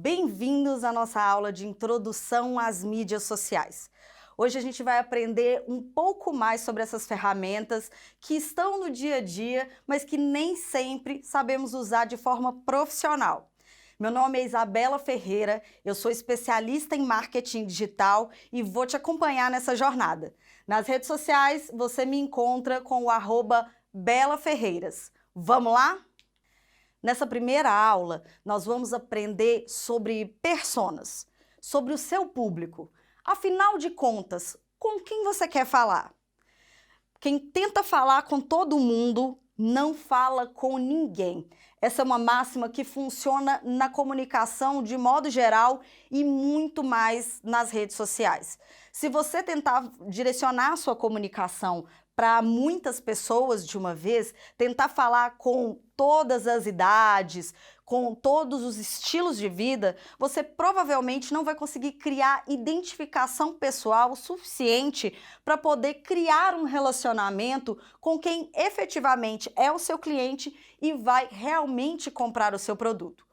bem-vindos à nossa aula de introdução às mídias sociais. Hoje a gente vai aprender um pouco mais sobre essas ferramentas que estão no dia a dia, mas que nem sempre sabemos usar de forma profissional. Meu nome é Isabela Ferreira, eu sou especialista em marketing digital e vou te acompanhar nessa jornada. Nas redes sociais você me encontra com o @belaferreiras. Vamos lá? Nessa primeira aula, nós vamos aprender sobre personas, sobre o seu público. Afinal de contas, com quem você quer falar? Quem tenta falar com todo mundo não fala com ninguém. Essa é uma máxima que funciona na comunicação de modo geral e muito mais nas redes sociais. Se você tentar direcionar a sua comunicação para muitas pessoas de uma vez, tentar falar com todas as idades, com todos os estilos de vida, você provavelmente não vai conseguir criar identificação pessoal suficiente para poder criar um relacionamento com quem efetivamente é o seu cliente e vai realmente comprar o seu produto.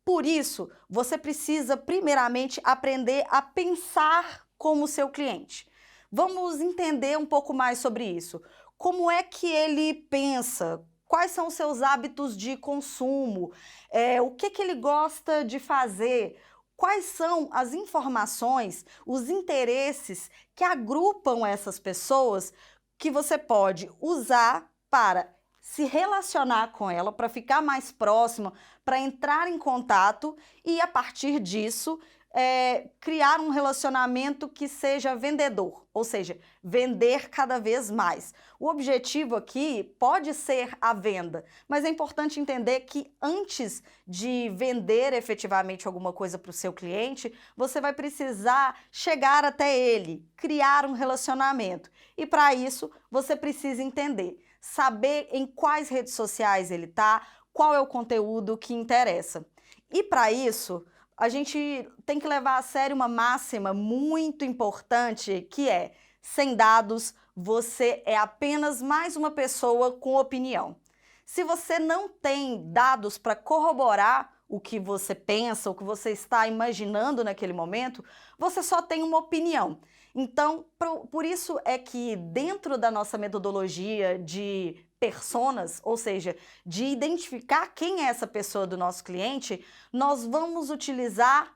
Por isso, você precisa primeiramente aprender a pensar como o seu cliente. Vamos entender um pouco mais sobre isso. Como é que ele pensa? Quais são os seus hábitos de consumo? O que ele gosta de fazer? Quais são as informações, os interesses que agrupam essas pessoas que você pode usar para se relacionar com ela, para ficar mais próxima, para entrar em contato e, a partir disso, criar um relacionamento que seja vendedor, ou seja, vender cada vez mais. O objetivo aqui pode ser a venda, mas é importante entender que antes de vender efetivamente alguma coisa para o seu cliente, você vai precisar chegar até ele, criar um relacionamento. E para isso, você precisa entender, saber em quais redes sociais ele está, qual é o conteúdo que interessa. E para isso, a gente tem que levar a sério uma máxima muito importante que é: sem dados, você é apenas mais uma pessoa com opinião. Se você não tem dados para corroborar o que você pensa, o que você está imaginando naquele momento, você só tem uma opinião. Então, por isso é que dentro da nossa metodologia de personas, ou seja, de identificar quem é essa pessoa do nosso cliente, nós vamos utilizar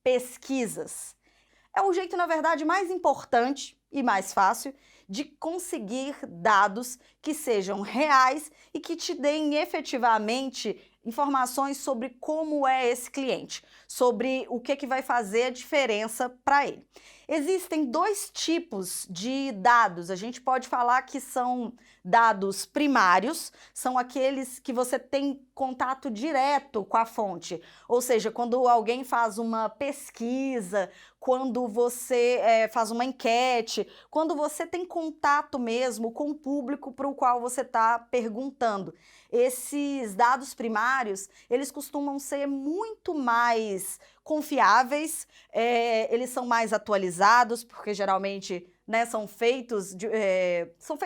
pesquisas. É o jeito, na verdade, mais importante e mais fácil de conseguir dados que sejam reais e que te deem efetivamente informações sobre como é esse cliente, sobre o que vai fazer a diferença para ele. Existem dois tipos de dados. A gente pode falar que são dados primários, são aqueles que você tem contato direto com a fonte. Ou seja, quando alguém faz uma pesquisa, quando você faz uma enquete, quando você tem contato mesmo com o público para o qual você está perguntando. Esses dados primários, eles costumam ser muito mais confiáveis, eles são mais atualizados, porque geralmente são feitos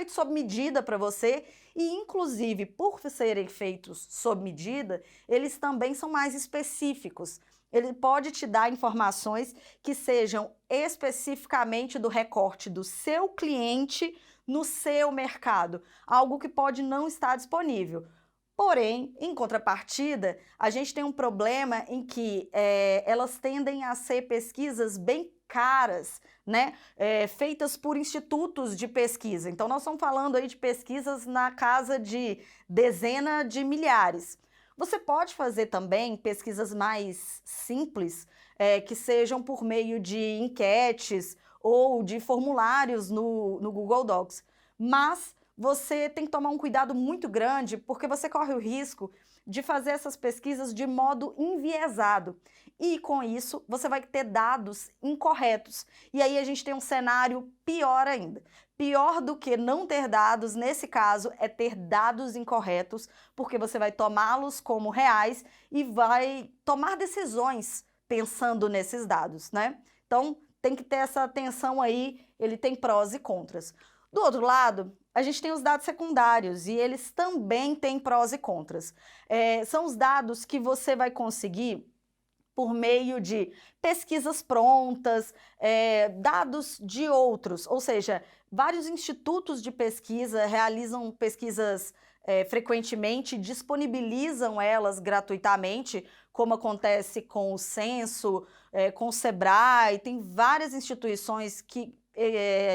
sob medida para você e, inclusive, por serem feitos sob medida, eles também são mais específicos. Ele pode te dar informações que sejam especificamente do recorte do seu cliente no seu mercado, algo que pode não estar disponível. Porém, em contrapartida, a gente tem um problema em que elas tendem a ser pesquisas bem caras, né? Feitas por institutos de pesquisa. Então, nós estamos falando aí de pesquisas na casa de dezenas de milhares. Você pode fazer também pesquisas mais simples, que sejam por meio de enquetes ou de formulários no Google Docs. Mas você tem que tomar um cuidado muito grande, porque você corre o risco de fazer essas pesquisas de modo enviesado. E com isso, você vai ter dados incorretos. E aí a gente tem um cenário pior ainda. Pior do que não ter dados, nesse caso, é ter dados incorretos, porque você vai tomá-los como reais e vai tomar decisões pensando nesses dados, né? Então, tem que ter essa atenção aí, ele tem prós e contras. Do outro lado, a gente tem os dados secundários e eles também têm prós e contras. São os dados que você vai conseguir por meio de pesquisas prontas, dados de outros, ou seja, vários institutos de pesquisa realizam pesquisas frequentemente, disponibilizam elas gratuitamente, como acontece com o Censo, com o Sebrae, tem várias instituições que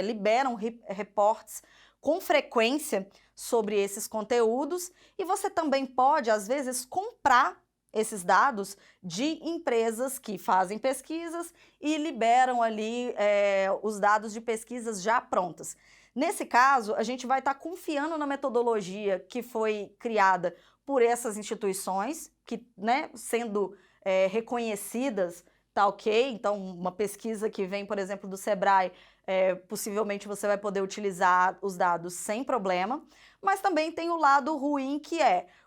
liberam reportes com frequência sobre esses conteúdos, e você também pode, às vezes, comprar esses dados de empresas que fazem pesquisas e liberam ali os dados de pesquisas já prontas. Nesse caso, a gente vai estar confiando na metodologia que foi criada por essas instituições, que, né, sendo reconhecidas, tá ok? Então, uma pesquisa que vem, por exemplo, do Sebrae, possivelmente você vai poder utilizar os dados sem problema, mas também tem o lado ruim, que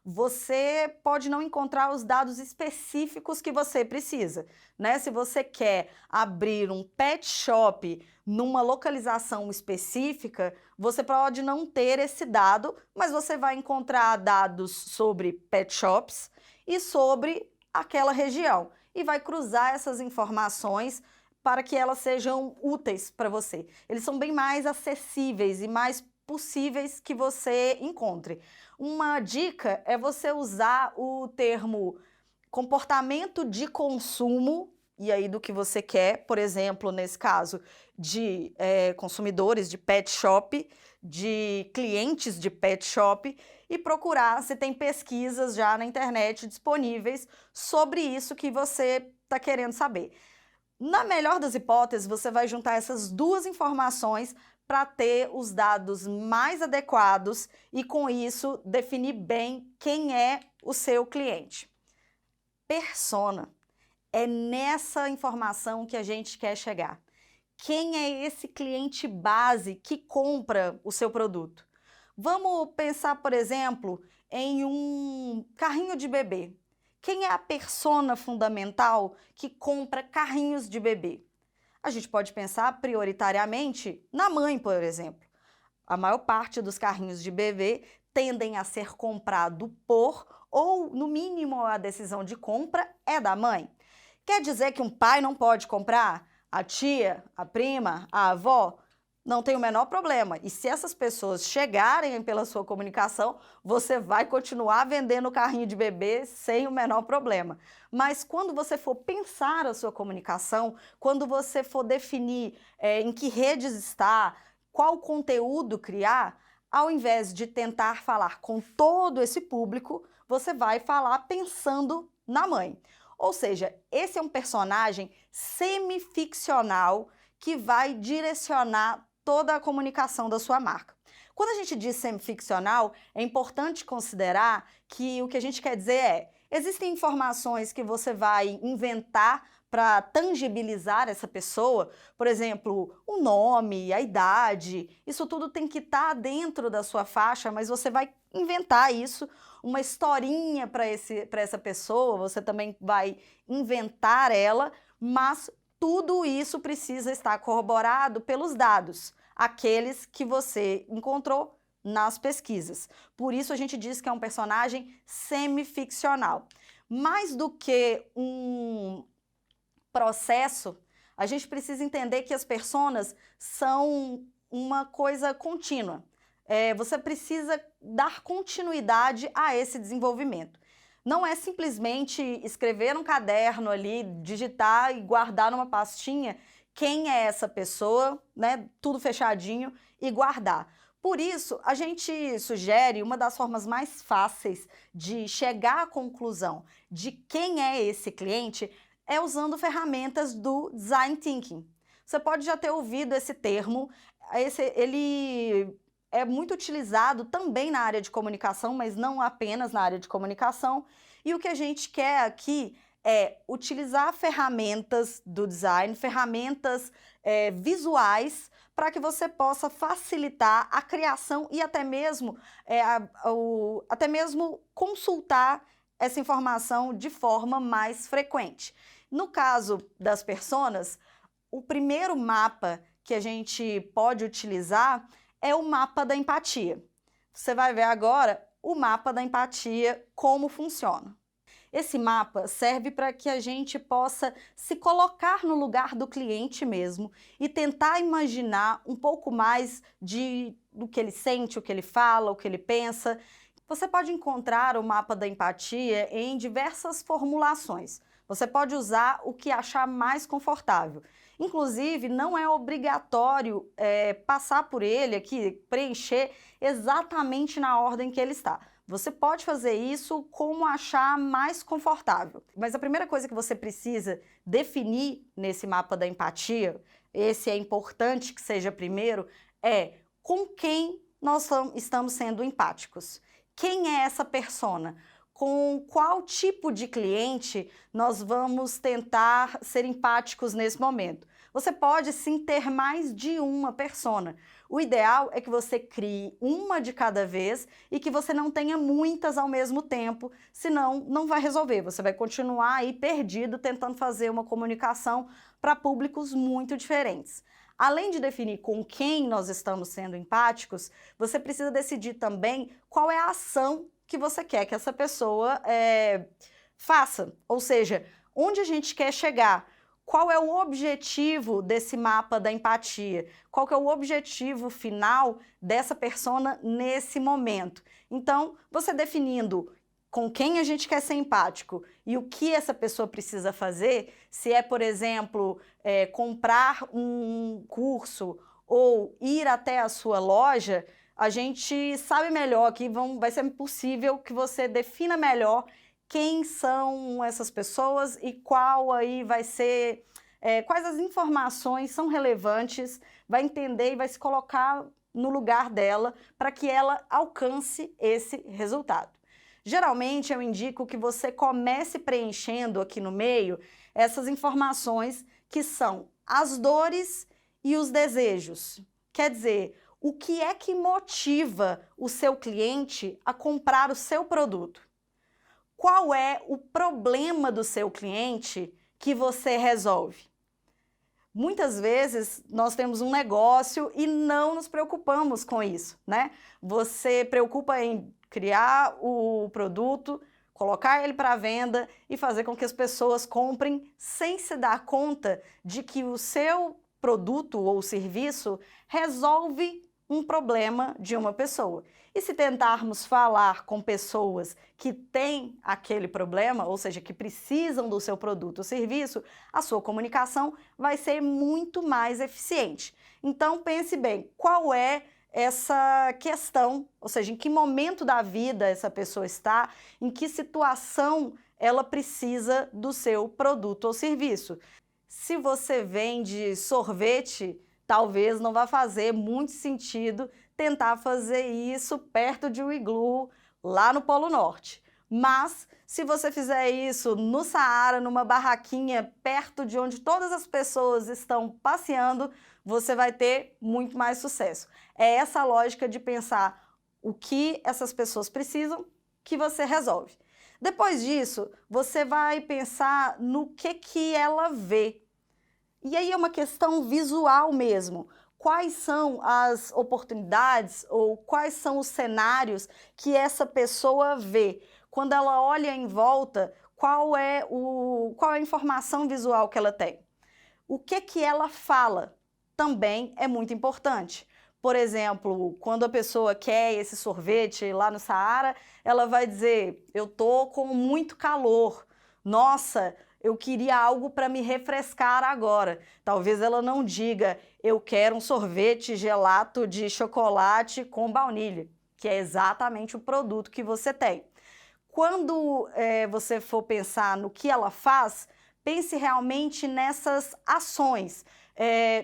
você pode não encontrar os dados específicos que você precisa, né? Se você quer abrir um pet shop numa localização específica, você pode não ter esse dado, mas você vai encontrar dados sobre pet shops e sobre aquela região, e vai cruzar essas informações para que elas sejam úteis para você. Eles são bem mais acessíveis e mais possíveis que você encontre. Uma dica é você usar o termo comportamento de consumo, e aí do que você quer, por exemplo, nesse caso, de consumidores de pet shop, de clientes de pet shop, e procurar se tem pesquisas já na internet disponíveis sobre isso que você está querendo saber. Na melhor das hipóteses, você vai juntar essas duas informações para ter os dados mais adequados e, com isso, definir bem quem é o seu cliente. Persona. É nessa informação que a gente quer chegar. Quem é esse cliente base que compra o seu produto? Vamos pensar, por exemplo, em um carrinho de bebê. Quem é a persona fundamental que compra carrinhos de bebê? A gente pode pensar prioritariamente na mãe, por exemplo. A maior parte dos carrinhos de bebê tendem a ser comprado por, ou no mínimo a decisão de compra é da mãe. Quer dizer que um pai não pode comprar? A tia, a prima, a avó? Não tem o menor problema. E se essas pessoas chegarem pela sua comunicação, você vai continuar vendendo o carrinho de bebê sem o menor problema. Mas quando você for pensar a sua comunicação, quando você for definir em que redes está, qual conteúdo criar, ao invés de tentar falar com todo esse público, você vai falar pensando na mãe. Ou seja, esse é um personagem semificcional que vai direcionar toda a comunicação da sua marca. Quando a gente diz semificcional, é importante considerar que o que a gente quer dizer existem informações que você vai inventar para tangibilizar essa pessoa, por exemplo, o nome, a idade, isso tudo tem que estar dentro da sua faixa, mas você vai inventar isso, uma historinha para essa pessoa, você também vai inventar ela, mas tudo isso precisa estar corroborado pelos dados, aqueles que você encontrou nas pesquisas. Por isso a gente diz que é um personagem semificcional. Mais do que um processo, a gente precisa entender que as personas são uma coisa contínua. Você precisa dar continuidade a esse desenvolvimento. Não é simplesmente escrever num caderno ali, digitar e guardar numa pastinha quem é essa pessoa, né, tudo fechadinho, e guardar. Por isso, a gente sugere uma das formas mais fáceis de chegar à conclusão de quem é esse cliente é usando ferramentas do Design Thinking. Você pode já ter ouvido esse termo, ele é muito utilizado também na área de comunicação, mas não apenas na área de comunicação. E o que a gente quer aqui é utilizar ferramentas do design, ferramentas visuais, para que você possa facilitar a criação e até mesmo consultar essa informação de forma mais frequente. No caso das personas, o primeiro mapa que a gente pode utilizar é o mapa da empatia. Você vai ver agora o mapa da empatia, como funciona. Esse mapa serve para que a gente possa se colocar no lugar do cliente mesmo e tentar imaginar um pouco mais do que ele sente, o que ele fala, o que ele pensa. Você pode encontrar o mapa da empatia em diversas formulações. Você pode usar o que achar mais confortável. Inclusive, não é obrigatório passar por ele aqui, preencher exatamente na ordem que ele está. Você pode fazer isso como achar mais confortável. Mas a primeira coisa que você precisa definir nesse mapa da empatia, esse é importante que seja primeiro, é com quem nós estamos sendo empáticos. Quem é essa persona? Com qual tipo de cliente nós vamos tentar ser empáticos nesse momento? Você pode sim ter mais de uma persona. O ideal é que você crie uma de cada vez e que você não tenha muitas ao mesmo tempo, senão não vai resolver. Você vai continuar aí perdido tentando fazer uma comunicação para públicos muito diferentes. Além de definir com quem nós estamos sendo empáticos, você precisa decidir também qual é a ação que você quer que essa pessoa faça. Ou seja, onde a gente quer chegar. Qual é o objetivo desse mapa da empatia? Qual que é o objetivo final dessa persona nesse momento? Então, você definindo com quem a gente quer ser empático e o que essa pessoa precisa fazer, se é, por exemplo, comprar um curso ou ir até a sua loja, a gente sabe melhor que vai ser possível que você defina melhor quem são essas pessoas e qual aí vai ser, quais as informações são relevantes, vai entender e vai se colocar no lugar dela para que ela alcance esse resultado. Geralmente eu indico que você comece preenchendo aqui no meio essas informações que são as dores e os desejos. Quer dizer, o que é que motiva o seu cliente a comprar o seu produto? Qual é o problema do seu cliente que você resolve? Muitas vezes nós temos um negócio e não nos preocupamos com isso, né? Você preocupa em criar o produto, colocar ele para venda e fazer com que as pessoas comprem sem se dar conta de que o seu produto ou serviço resolve um problema de uma pessoa. E se tentarmos falar com pessoas que têm aquele problema, ou seja, que precisam do seu produto ou serviço, a sua comunicação vai ser muito mais eficiente. Então pense bem, qual é essa questão, ou seja, em que momento da vida essa pessoa está, em que situação ela precisa do seu produto ou serviço. Se você vende sorvete, talvez não vá fazer muito sentido tentar fazer isso perto de um iglu lá no Polo Norte. Mas se você fizer isso no Saara, numa barraquinha perto de onde todas as pessoas estão passeando, você vai ter muito mais sucesso. É essa a lógica de pensar o que essas pessoas precisam que você resolve. Depois disso, você vai pensar no que ela vê. E aí é uma questão visual mesmo. Quais são as oportunidades ou quais são os cenários que essa pessoa vê? Quando ela olha em volta, qual é a informação visual que ela tem? O que ela fala também é muito importante. Por exemplo, quando a pessoa quer esse sorvete lá no Saara, ela vai dizer: eu tô com muito calor. Nossa, eu queria algo para me refrescar agora. Talvez ela não diga: eu quero um sorvete gelato de chocolate com baunilha, que é exatamente o produto que você tem. Quando você for pensar no que ela faz, pense realmente nessas ações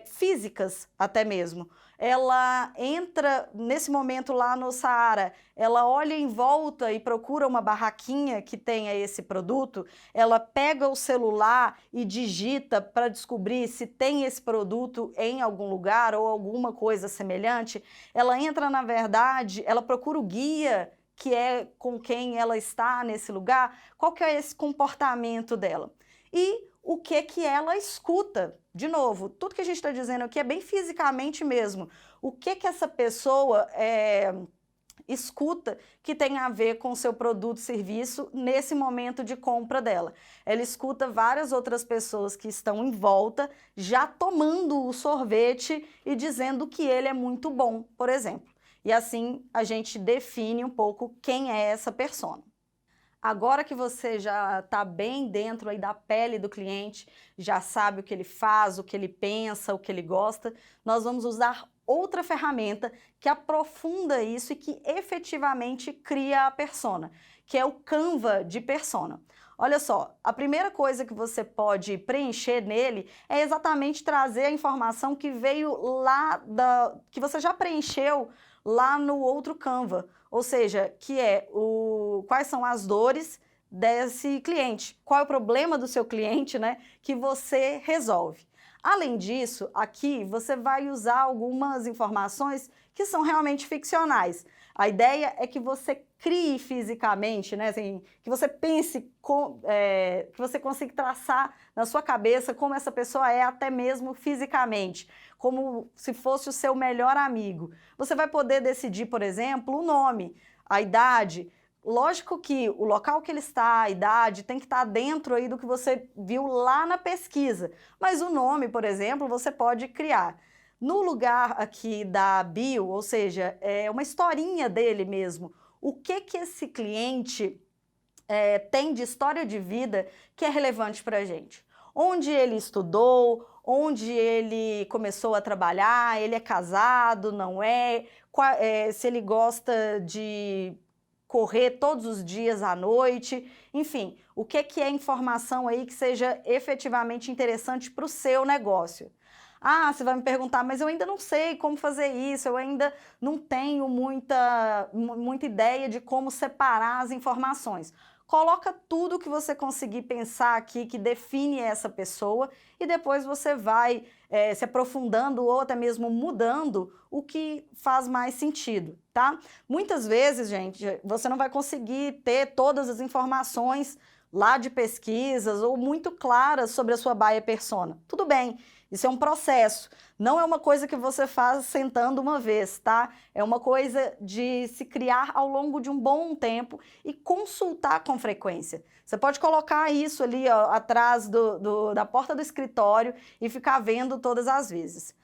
físicas até mesmo. Ela entra nesse momento lá no Saara, ela olha em volta e procura uma barraquinha que tenha esse produto, ela pega o celular e digita para descobrir se tem esse produto em algum lugar ou alguma coisa semelhante, ela entra, na verdade, ela procura o guia que é com quem ela está nesse lugar, qual que é esse comportamento dela. E o que ela escuta. De novo, tudo que a gente está dizendo aqui é bem fisicamente mesmo. O que essa pessoa escuta que tem a ver com o seu produto, serviço nesse momento de compra dela. Ela escuta várias outras pessoas que estão em volta já tomando o sorvete e dizendo que ele é muito bom, por exemplo. E assim a gente define um pouco quem é essa persona. Agora que você já está bem dentro aí da pele do cliente, já sabe o que ele faz, o que ele pensa, o que ele gosta, nós vamos usar outra ferramenta que aprofunda isso e que efetivamente cria a persona, que é o Canva de persona. Olha só, a primeira coisa que você pode preencher nele é exatamente trazer a informação que veio lá que você já preencheu lá no outro Canva, ou seja, que é quais são as dores desse cliente, qual é o problema do seu cliente, né, que você resolve. Além disso, aqui você vai usar algumas informações que são realmente ficcionais. A ideia é que você crie fisicamente, né, assim, que você pense, que você consiga traçar na sua cabeça como essa pessoa é até mesmo fisicamente, como se fosse o seu melhor amigo. Você vai poder decidir, por exemplo, o nome, a idade. Lógico que o local que ele está, a idade, tem que estar dentro aí do que você viu lá na pesquisa. Mas o nome, por exemplo, você pode criar. No lugar aqui da bio, ou seja, é uma historinha dele mesmo, o que esse cliente tem de história de vida que é relevante para a gente. Onde ele estudou, onde ele começou a trabalhar, ele é casado, não é, se ele gosta de correr todos os dias à noite, enfim, o que é informação aí que seja efetivamente interessante para o seu negócio. Ah, você vai me perguntar, mas eu ainda não sei como fazer isso, eu ainda não tenho muita ideia de como separar as informações. Coloca tudo que você conseguir pensar aqui que define essa pessoa e depois você vai se aprofundando ou até mesmo mudando o que faz mais sentido, tá? Muitas vezes, gente, você não vai conseguir ter todas as informações lá de pesquisas ou muito claras sobre a sua buyer persona. Tudo bem, isso é um processo, não é uma coisa que você faz sentando uma vez, tá? É uma coisa de se criar ao longo de um bom tempo e consultar com frequência. Você pode colocar isso ali, ó, atrás da porta do escritório e ficar vendo todas as vezes.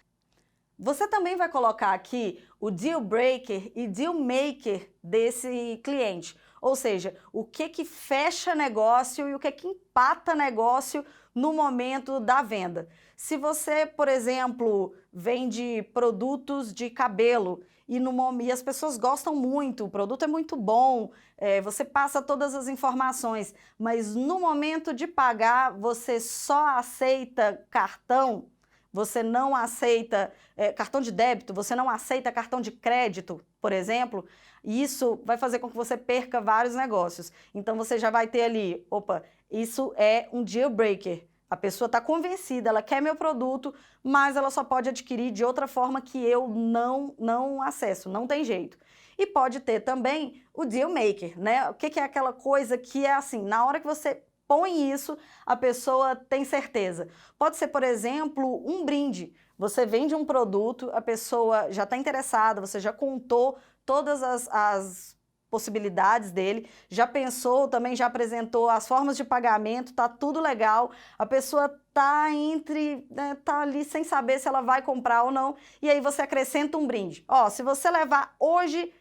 Você também vai colocar aqui o deal breaker e deal maker desse cliente, ou seja, o que fecha negócio e o que empata negócio no momento da venda. Se você, por exemplo, vende produtos de cabelo e as pessoas gostam muito, o produto é muito bom, você passa todas as informações, mas no momento de pagar você só aceita cartão, você não aceita cartão de débito, você não aceita cartão de crédito, por exemplo, isso vai fazer com que você perca vários negócios. Então você já vai ter ali, opa, isso é um deal breaker. A pessoa está convencida, ela quer meu produto, mas ela só pode adquirir de outra forma que eu não acesso, não tem jeito. E pode ter também o deal maker, né? O que é aquela coisa que é assim, na hora que você põe isso, a pessoa tem certeza. Pode ser, por exemplo, um brinde. Você vende um produto, a pessoa já está interessada, você já contou todas as possibilidades dele, já pensou, também já apresentou as formas de pagamento, tá tudo legal, a pessoa tá tá ali sem saber se ela vai comprar ou não, e aí você acrescenta um brinde. Ó, se você levar hoje,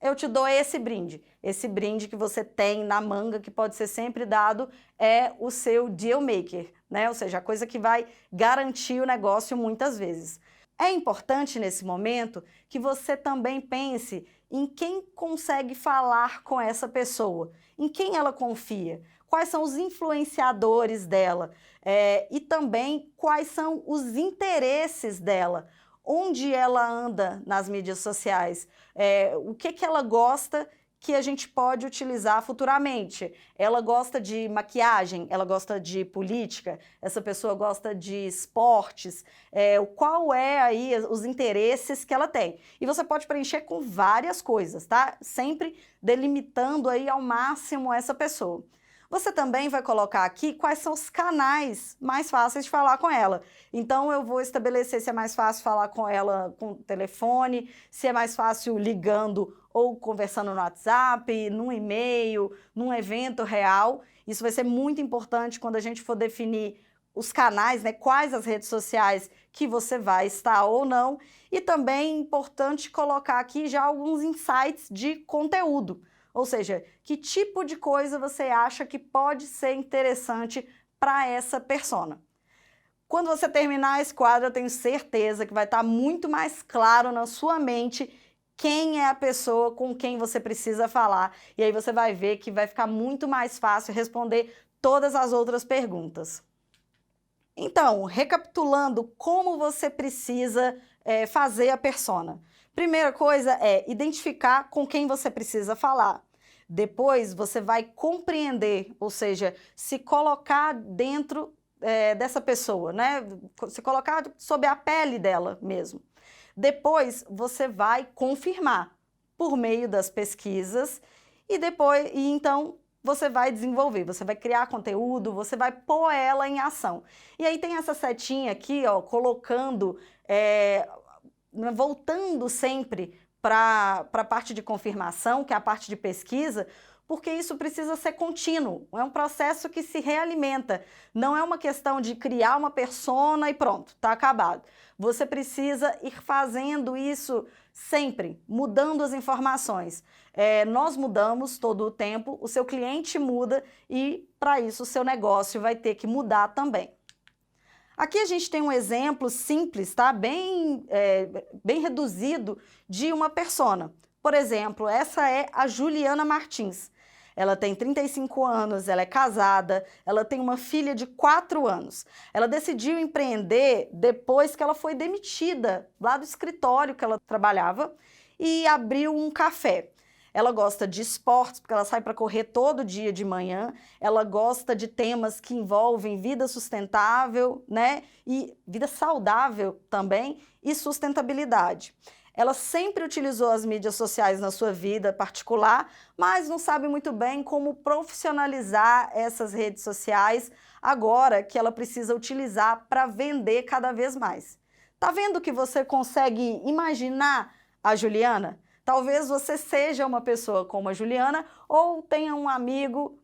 eu te dou esse brinde. Esse brinde que você tem na manga, que pode ser sempre dado, é o seu deal maker, né? Ou seja, a coisa que vai garantir o negócio muitas vezes. É importante nesse momento que você também pense em quem consegue falar com essa pessoa, em quem ela confia, quais são os influenciadores dela e também quais são os interesses dela, onde ela anda nas mídias sociais, o que ela gosta que a gente pode utilizar futuramente. Ela gosta de maquiagem, ela gosta de política, essa pessoa gosta de esportes, qual é aí os interesses que ela tem. E você pode preencher com várias coisas, tá? Sempre delimitando aí ao máximo essa pessoa. Você também vai colocar aqui quais são os canais mais fáceis de falar com ela. Então, eu vou estabelecer se é mais fácil falar com ela com telefone, se é mais fácil ligando ou conversando no WhatsApp, num e-mail, num evento real. Isso vai ser muito importante quando a gente for definir os canais, né, quais as redes sociais que você vai estar ou não. E também é importante colocar aqui já alguns insights de conteúdo. Ou seja, que tipo de coisa você acha que pode ser interessante para essa persona. Quando você terminar esse quadro, eu tenho certeza que vai estar muito mais claro na sua mente quem é a pessoa com quem você precisa falar. E aí você vai ver que vai ficar muito mais fácil responder todas as outras perguntas. Então, recapitulando como você precisa fazer a persona. Primeira coisa é identificar com quem você precisa falar. Depois, você vai compreender, ou seja, se colocar dentro dessa pessoa, né? Se colocar sob a pele dela mesmo. Depois, você vai confirmar por meio das pesquisas e então você vai desenvolver, você vai criar conteúdo, você vai pôr ela em ação. E aí tem essa setinha aqui, ó, colocando, voltando sempre para a parte de confirmação, que é a parte de pesquisa, porque isso precisa ser contínuo, é um processo que se realimenta, não é uma questão de criar uma persona e pronto, está acabado. Você precisa ir fazendo isso sempre, mudando as informações. Nós mudamos todo o tempo, o seu cliente muda e, para isso, o seu negócio vai ter que mudar também. Aqui a gente tem um exemplo simples, tá? Bem reduzido de uma persona. Por exemplo, essa é a Juliana Martins. Ela tem 35 anos, ela é casada, ela tem uma filha de 4 anos. Ela decidiu empreender depois que ela foi demitida lá do escritório que ela trabalhava e abriu um café. Ela gosta de esportes, porque ela sai para correr todo dia de manhã. Ela gosta de temas que envolvem vida sustentável, né? E vida saudável também e sustentabilidade. Ela sempre utilizou as mídias sociais na sua vida particular, mas não sabe muito bem como profissionalizar essas redes sociais agora que ela precisa utilizar para vender cada vez mais. Tá vendo que você consegue imaginar a Juliana? Talvez você seja uma pessoa como a Juliana ou tenha um amigo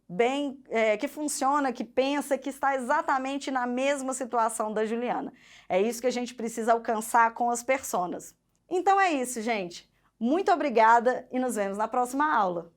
que funciona, que pensa, que está exatamente na mesma situação da Juliana. É isso que a gente precisa alcançar com as personas. Então é isso, gente. Muito obrigada e nos vemos na próxima aula.